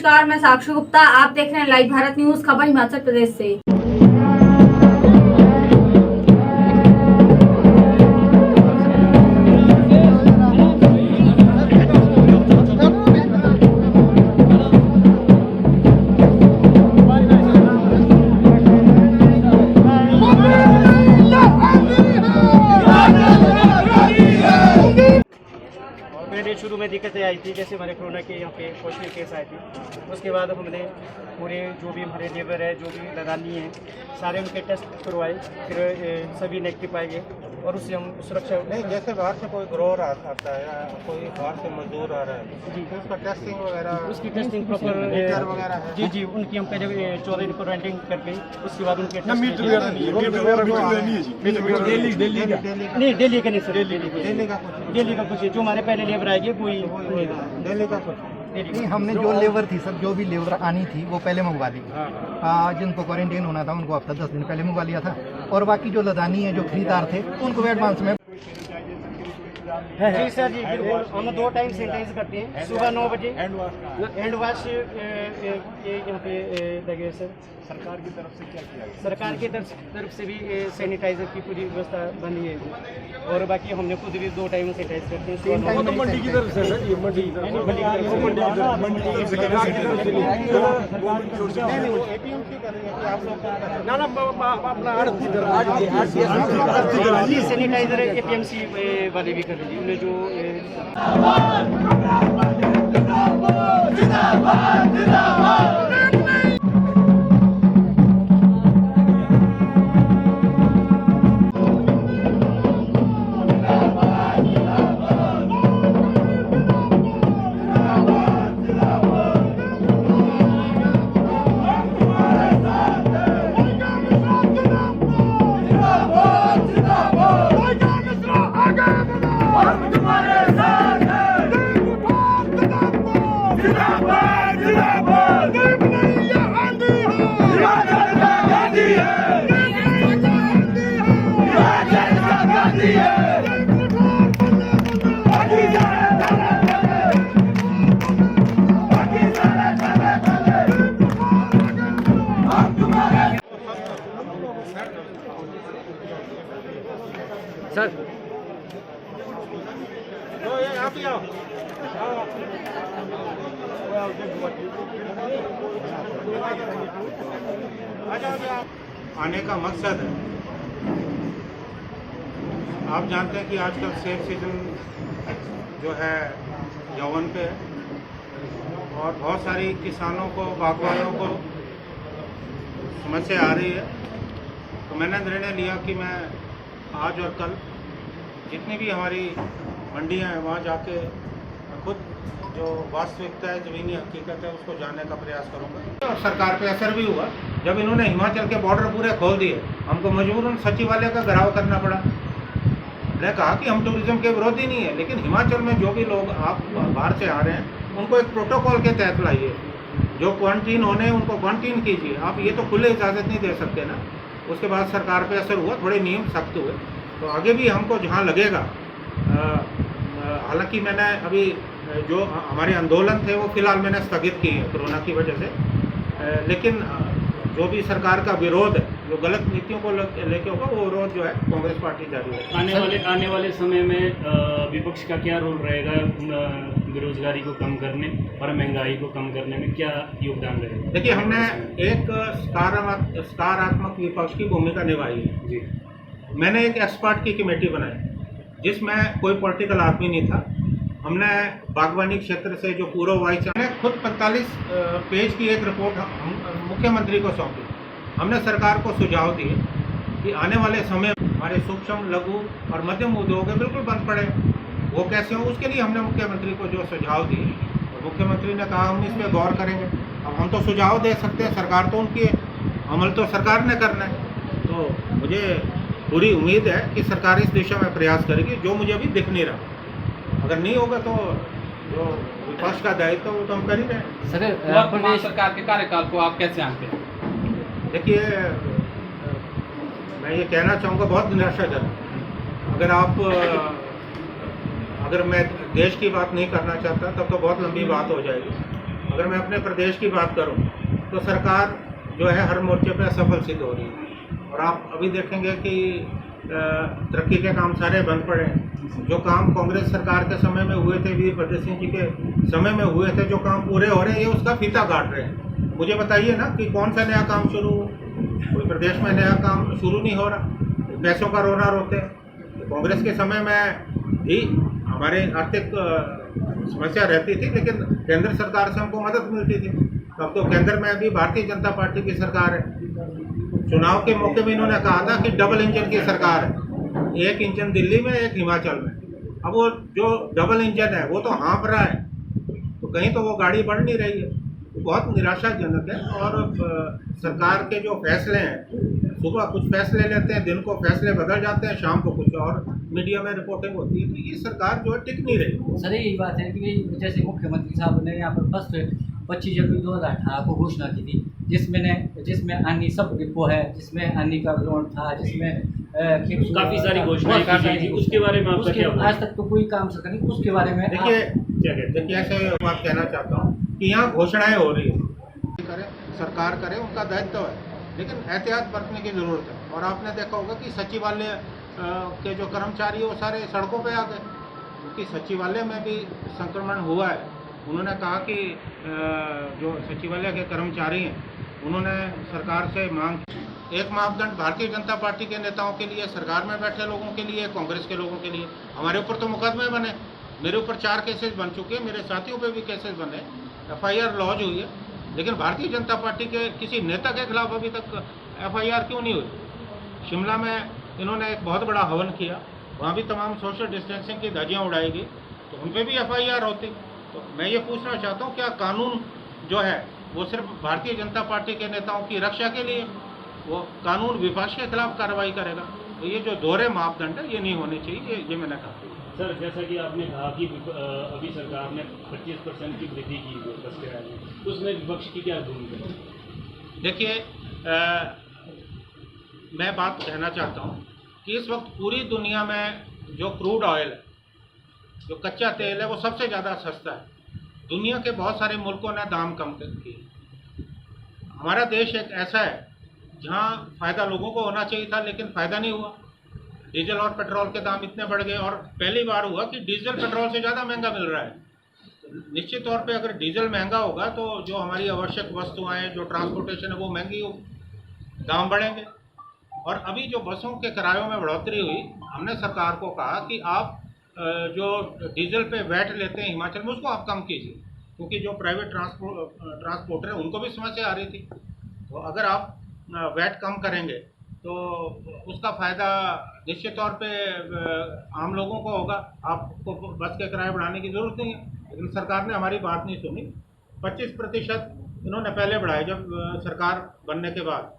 नमस्कार, मैं साक्षी गुप्ता। आप देख रहे हैं लाइव भारत न्यूज, खबर हिमाचल प्रदेश से। पहले शुरू में दिक्कतें आई थी, जैसे हमारे कोरोना के यहाँ पे पॉजिटिव केस आए थे। उसके बाद हमने पूरे जो भी हमारे लेबर है, जो भी लगानी है, सारे उनके टेस्ट करवाए, फिर सभी नेगेटिव पाए गए और उससे हम सुरक्षा नहीं। जैसे बाहर से कोई ग्रोअर आता है या कोई बाहर से मजदूर आ रहा है जी, तो उसका टेस्टिंग वगैरह, उसकी टेस्टिंग प्रॉपर वगैरह है जी जी, उनकी हम पहले 14 दिन क्वारंटाइन करके उसके बाद उनके नहीं, डेली का नहीं सर, डेली का कुछ जो हमारे पहले लेबर आएगी वही डेली का कुछ नहीं। हमने जो लेबर थी सर, जो भी लेबर आनी थी वो पहले मंगवा ली। जिनको क्वारंटाइन होना था उनको हफ्ता 10 दिन पहले मंगवा लिया था, और बाकी जो लदानी है, जो खरीदार थे, उनको भी एडवांस में। जी सर जी, बिल्कुल। हम 2 टाइम सैनिटाइज करते हैं, सुबह 9 बजे हैंड वॉश यहाँ पे लगे सर। सरकार की तरफ से क्या किया गया? सरकार की तरफ से भी सैनिटाइजर की पूरी व्यवस्था बनी है, और बाकी हमने खुद भी 2 टाइम सैनिटाइज करते हैं। वो तो मंडी की तरफ से है, ये मंडी की तरफ से सैनिटाइजर एपीएमसी वाले भी कर लीजिए, उन्हें जो सर आप ही आओ। आने का मकसद है, आप जानते हैं कि आजकल सेब सीजन जो है यौवन पे है, और बहुत सारी किसानों को, बागवानों को समस्या आ रही है। तो मैंने निर्णय लिया कि मैं आज और कल जितनी भी हमारी मंडियां हैं वहाँ जाके खुद जो वास्तविकता है, ज़मीनी हकीकत है, उसको जानने का प्रयास करूँगा। और सरकार पे असर भी हुआ जब इन्होंने हिमाचल के बॉर्डर पूरे खोल दिए। हमको मजबूरन सचिवालय का घेराव करना पड़ा। मैंने कहा कि हम टूरिज्म के विरोधी नहीं है, लेकिन हिमाचल में जो भी लोग आप बाहर से आ रहे हैं उनको एक प्रोटोकॉल के तहत लाइए। जो क्वारंटीन होने उनको क्वारंटीन कीजिए। आप ये तो खुले इजाज़त नहीं दे सकते ना। उसके बाद सरकार पे असर हुआ, थोड़े नियम सख्त हुए। तो आगे भी हमको जहाँ लगेगा, हालांकि मैंने अभी जो हमारे आंदोलन थे वो फिलहाल मैंने स्थगित किए हैं कोरोना की वजह से, लेकिन जो भी सरकार का विरोध है, जो गलत नीतियों को लेके होगा, वो विरोध जो है कांग्रेस पार्टी जारी है। आने वाले समय में विपक्ष का क्या रोल रहेगा बेरोजगारी को कम करने और महंगाई को कम करने में, क्या योगदान रहेगा? देखिए, हमने एक सकारात्मक विपक्ष की भूमिका निभाई है जी। मैंने एक एक्सपर्ट की कमेटी बनाई जिसमें कोई पॉलिटिकल आदमी नहीं था। हमने बागवानी क्षेत्र से जो पूर्व वाइस, हमने खुद 45 पेज की एक रिपोर्ट मुख्यमंत्री को सौंपी। हमने सरकार को सुझाव दिए कि आने वाले समय हमारे सूक्ष्म, लघु और मध्यम उद्योग बिल्कुल बंद पड़े, वो कैसे हो, उसके लिए हमने मुख्यमंत्री को जो सुझाव दिए, तो मुख्यमंत्री ने कहा हम इस पर गौर करेंगे। अब हम तो सुझाव दे सकते हैं, सरकार तो उनकी, अमल तो सरकार ने करना है। तो मुझे पूरी उम्मीद है कि सरकार इस दिशा में प्रयास करेगी, जो मुझे अभी दिख नहीं रहा। अगर नहीं होगा तो जो विपक्ष का दायित्व वो तो हम कर ही रहे हैं। सर, वर्तमान सरकार के कार्यकाल को आप कैसे आंकते हैं? देखिए, मैं ये कहना चाहूँगा, बहुत निराशाजनक। अगर मैं देश की बात नहीं करना चाहता तब तो बहुत लंबी बात हो जाएगी। अगर मैं अपने प्रदेश की बात करूं तो सरकार जो है हर मोर्चे पे असफल सिद्ध हो रही है। और आप अभी देखेंगे कि तरक्की के काम सारे बंद पड़े हैं। जो काम कांग्रेस सरकार के समय में हुए थे, वीरभद्र सिंह जी के समय में हुए थे, जो काम पूरे हो रहे हैं, ये उसका फीता काट रहे हैं। मुझे बताइए ना कि कौन सा नया काम शुरू हो? कोई प्रदेश में नया काम शुरू नहीं हो रहा। पैसों का रोना रोते हैं। तो कांग्रेस के समय में भी हमारे आर्थिक समस्या रहती थी, लेकिन केंद्र सरकार से हमको मदद मिलती थी। अब तो केंद्र में अभी भारतीय जनता पार्टी की सरकार है। चुनाव के मौके में इन्होंने कहा था कि डबल इंजन की सरकार है, एक इंजन दिल्ली में, एक हिमाचल में। अब वो जो डबल इंजन है वो तो हाँफ रहा है, तो कहीं तो वो गाड़ी बढ़ नहीं रही है। तो बहुत निराशाजनक है। और सरकार के जो फैसले हैं, सुबह कुछ फैसले लेते हैं, दिन को फैसले बदल जाते हैं, शाम को कुछ और मीडिया में रिपोर्टिंग होती है। तो ये सरकार जो है टिक नहीं रही। सर यही बात है कि जैसे मुख्यमंत्री साहब ने यहाँ पर फर्स्ट 25 जनवरी 2018 को घोषणा की थी, जिसमें अन्य सब डिपो है, जिसमें अन्य का ग्राउंड था, जिसमें काफ़ी सारी घोषणाएं की गई थी। उसके बारे में आपका क्या? आज तक तो कोई काम सरकार नहीं, उसके बारे में देखिए ऐसे बात कहना चाहता हूँ कि यहाँ घोषणाएं हो रही है, सरकार करे, उनका दायित्व है, लेकिन एहतियात बरतने की ज़रूरत है। और आपने देखा होगा कि सचिवालय के जो कर्मचारी वो सारे सड़कों पे आ गए, क्योंकि सचिवालय में भी संक्रमण हुआ है। उन्होंने कहा कि जो सचिवालय के कर्मचारी हैं, उन्होंने सरकार से मांग की। एक मापदंड भारतीय जनता पार्टी के नेताओं के लिए, सरकार में बैठे लोगों के लिए, कांग्रेस के लोगों के लिए। हमारे ऊपर तो मुकदमे बने, मेरे ऊपर 4 केसेस बन चुके हैं, मेरे साथियों पे भी केसेस बने, FIR लॉन्च हुई है, लेकिन भारतीय जनता पार्टी के किसी नेता के खिलाफ अभी तक FIR क्यों नहीं हुई? शिमला में इन्होंने एक बहुत बड़ा हवन किया, वहाँ भी तमाम सोशल डिस्टेंसिंग की धज्जियाँ उड़ाई गई, तो उन पर भी FIR होती। तो मैं ये पूछना चाहता हूँ, क्या कानून जो है वो सिर्फ भारतीय जनता पार्टी के नेताओं की रक्षा के लिए, वो कानून विपक्ष के खिलाफ कार्रवाई करेगा? तो ये जो दोहरे मापदंड है ये नहीं होने चाहिए, ये मैंने कहा। सर, जैसा कि आपने कहा कि अभी सरकार ने 25% की वृद्धि की है बस किराए में, उसमें विपक्ष की क्या भूमिका है? देखिए, मैं बात कहना चाहता हूँ कि इस वक्त पूरी दुनिया में जो क्रूड ऑयल है, जो कच्चा तेल है, वो सबसे ज़्यादा सस्ता है। दुनिया के बहुत सारे मुल्कों ने दाम कम कर दिए। हमारा देश एक ऐसा है जहाँ फ़ायदा लोगों को होना चाहिए था, लेकिन फ़ायदा नहीं हुआ। डीजल और पेट्रोल के दाम इतने बढ़ गए, और पहली बार हुआ कि डीजल पेट्रोल से ज़्यादा महंगा मिल रहा है। निश्चित तौर पे अगर डीजल महंगा होगा तो जो हमारी आवश्यक वस्तुएं, जो ट्रांसपोर्टेशन है, वो महंगी होगी, दाम बढ़ेंगे। और अभी जो बसों के किरायों में बढ़ोतरी हुई, हमने सरकार को कहा कि आप जो डीजल पे वैट लेते हैं हिमाचल में, उसको आप कम कीजिए, क्योंकि जो प्राइवेट ट्रांसपोर्टर है उनको भी समस्या आ रही थी। तो अगर आप वैट कम करेंगे तो उसका फ़ायदा निश्चित तौर पे आम लोगों को होगा। आपको बस के किराए बढ़ाने की ज़रूरत नहीं है, लेकिन सरकार ने हमारी बात नहीं सुनी। 25% इन्होंने पहले बढ़ाए, जब सरकार बनने के बाद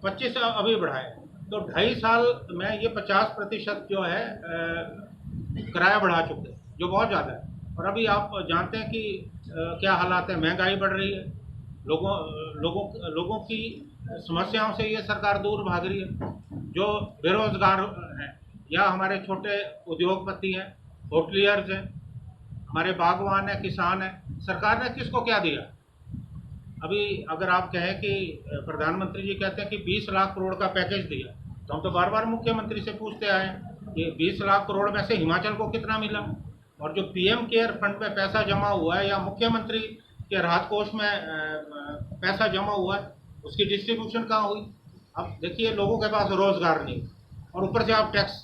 25 अभी बढ़ाए, तो 2.5 साल में ये 50% जो है किराया बढ़ा चुके, जो बहुत ज़्यादा है। और अभी आप जानते हैं कि क्या हालात है, महंगाई बढ़ रही है, लोगों की समस्याओं से ये सरकार दूर भाग रही है। जो बेरोजगार हैं या हमारे छोटे उद्योगपति हैं, होटलियर्स हैं, हमारे बागवान हैं, किसान हैं, सरकार ने किसको क्या दिया? अभी अगर आप कहें कि प्रधानमंत्री जी कहते हैं कि 20 लाख करोड़ का पैकेज दिया, तो हम तो बार बार मुख्यमंत्री से पूछते आए कि 20 लाख करोड़ में से हिमाचल को कितना मिला, और जो PM केयर फंड में पैसा जमा हुआ है या मुख्यमंत्री के राहत कोष में पैसा जमा हुआ है, उसकी डिस्ट्रीब्यूशन कहाँ हुई? अब देखिए, लोगों के पास रोजगार नहीं, और ऊपर से आप टैक्स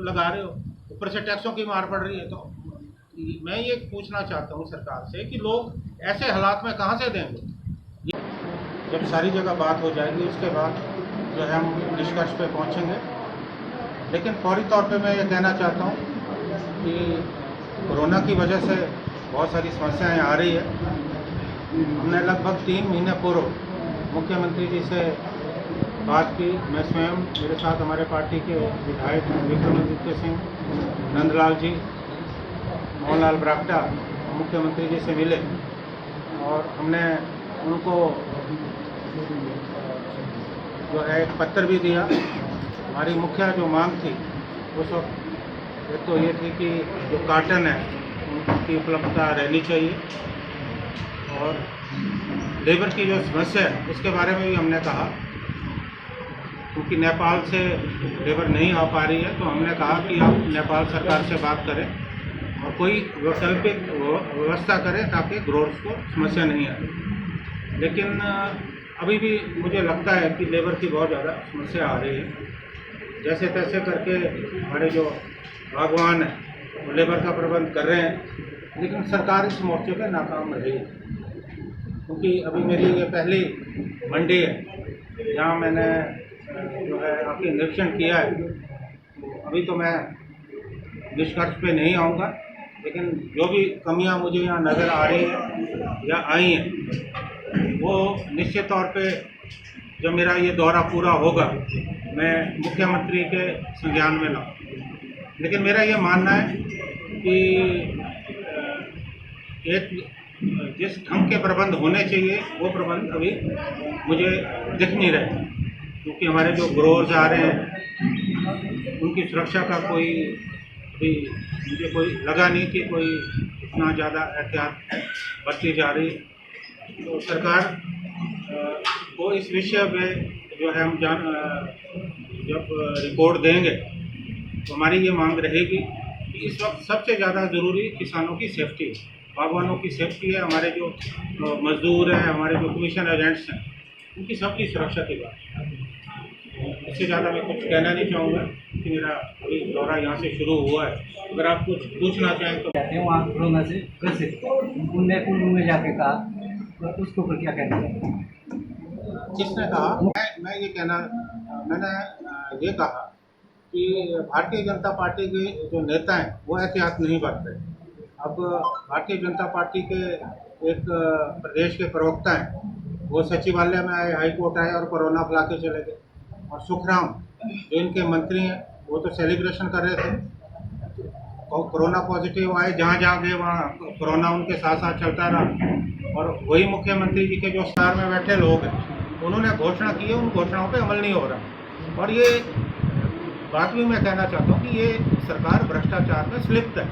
लगा रहे हो, ऊपर से टैक्सों की मार पड़ रही है। तो मैं ये पूछना चाहता हूँ सरकार से कि लोग ऐसे हालात में कहाँ से देंगे? जब सारी जगह बात हो जाएगी, उसके बाद जो है हम निष्कर्ष पे पहुँचेंगे। लेकिन फौरी तौर पे मैं ये कहना चाहता हूँ कि कोरोना की वजह से बहुत सारी समस्याएं आ रही है। हमने लगभग 3 महीने पूर्व मुख्यमंत्री जी से बात की। मैं स्वयं, मेरे साथ हमारे पार्टी के विधायक विक्रमादित्य सिंह, नंदलाल जी, मोहनलाल ब्राक्टा मुख्यमंत्री जी से मिले, और हमने उनको जो है एक पत्र भी दिया। हमारी मुख्य जो मांग थी उस वक्त एक तो ये थी कि जो कार्टन है उनकी उपलब्धता रहनी चाहिए, और लेबर की जो समस्या है उसके बारे में भी हमने कहा, क्योंकि नेपाल से लेबर नहीं आ पा रही है, तो हमने कहा कि आप नेपाल सरकार से बात करें और कोई वैकल्पिक व्यवस्था करें ताकि ग्रोवर्स को समस्या नहीं आए। लेकिन अभी भी मुझे लगता है कि लेबर की बहुत ज़्यादा समस्या आ रही है। जैसे तैसे करके हमारे जो बागवान हैं वो लेबर का प्रबंध कर रहे हैं, लेकिन सरकार इस मोर्चे पे नाकाम रही है। क्योंकि अभी मेरी ये पहली मंडी है जहाँ मैंने जो है आपकी निरीक्षण किया है। अभी तो मैं निष्कर्ष पे नहीं आऊँगा, लेकिन जो भी कमियाँ मुझे यहाँ नज़र आ रही हैं या आई हैं, वो निश्चित तौर पे जब मेरा ये दौरा पूरा होगा मैं मुख्यमंत्री के संज्ञान में लाऊँ। लेकिन मेरा ये मानना है कि एक जिस ढंग के प्रबंध होने चाहिए वो प्रबंध अभी मुझे दिख नहीं रहे, क्योंकि हमारे जो ग्रोवर्स आ रहे हैं उनकी सुरक्षा का कोई अभी मुझे कोई लगा नहीं कि कोई इतना ज़्यादा एहतियात बरती जा रही है। तो सरकार को इस विषय में जो है हम जब रिपोर्ट देंगे तो हमारी ये मांग रहेगी कि इस वक्त सबसे ज़्यादा ज़रूरी किसानों की सेफ्टी है, बागवानों की सेफ्टी है, हमारे जो मजदूर हैं, हमारे जो कमीशन एजेंट्स हैं, उनकी सबकी सुरक्षा की बात। इससे ज़्यादा मैं कुछ कहना नहीं चाहूँगा कि मेरा अभी दौरा यहाँ से शुरू हुआ है। अगर आप कुछ पूछना चाहें तो जाते हैं वहाँ कोरोना से ग्रसित, उनने कुल्लू में जाके कहा, तो उसके ऊपर क्या कहना है? किसने कहा? मैं ये कहना, मैंने ये कहा कि भारतीय जनता पार्टी के जो नेता हैं वो एहतियात नहीं बरत रहे। अब भारतीय जनता पार्टी के एक प्रदेश के प्रवक्ता हैं, वो सचिवालय में आए, हाई कोर्ट आए और कोरोना फैला के चले गए। और सुखराम जो इनके मंत्री हैं वो तो सेलिब्रेशन कर रहे थे, और कोरोना पॉजिटिव आए, जहाँ जहाँ गए वहाँ कोरोना उनके साथ साथ चलता रहा। और वही मुख्यमंत्री जी के जो स्टार में बैठे लोग हैं उन्होंने घोषणा की है, उन घोषणाओं पे अमल नहीं हो रहा। और ये बात भी मैं कहना चाहता हूँ कि ये सरकार भ्रष्टाचार में स्लिप्त है।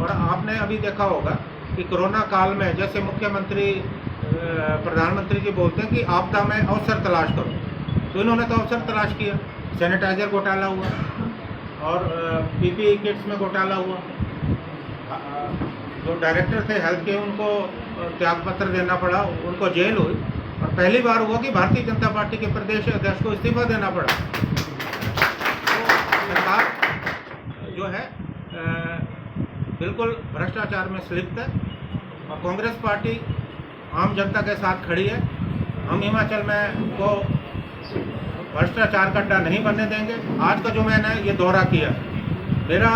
और आपने अभी देखा होगा कि कोरोना काल में जैसे मुख्यमंत्री प्रधानमंत्री जी बोलते हैं कि आपदा में अवसर तलाश करो, तो इन्होंने तो अवसर तलाश किया। सैनिटाइजर घोटाला हुआ और पीपीई किट्स में घोटाला हुआ। जो डायरेक्टर थे हेल्थ के उनको त्यागपत्र देना पड़ा, उनको जेल हुई। और पहली बार हुआ कि भारतीय जनता पार्टी के प्रदेश अध्यक्ष को इस्तीफा देना पड़ा। तो सरकार जो है बिल्कुल भ्रष्टाचार में स्लिप्त है और कांग्रेस पार्टी आम जनता के साथ खड़ी है। हम हिमाचल में को भ्रष्टाचार का अड्डा नहीं बनने देंगे। आज का जो मैंने ये दौरा किया, मेरा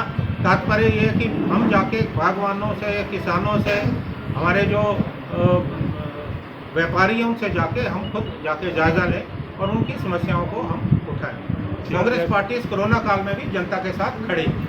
तात्पर्य ये है कि हम जाके बागवानों से, किसानों से, हमारे जो व्यापारी हैं उनसे जाके हम खुद जाके जायज़ा लें और उनकी समस्याओं को हम उठाएं। कांग्रेस पार्टी इस कोरोना काल में भी जनता के साथ खड़ी है।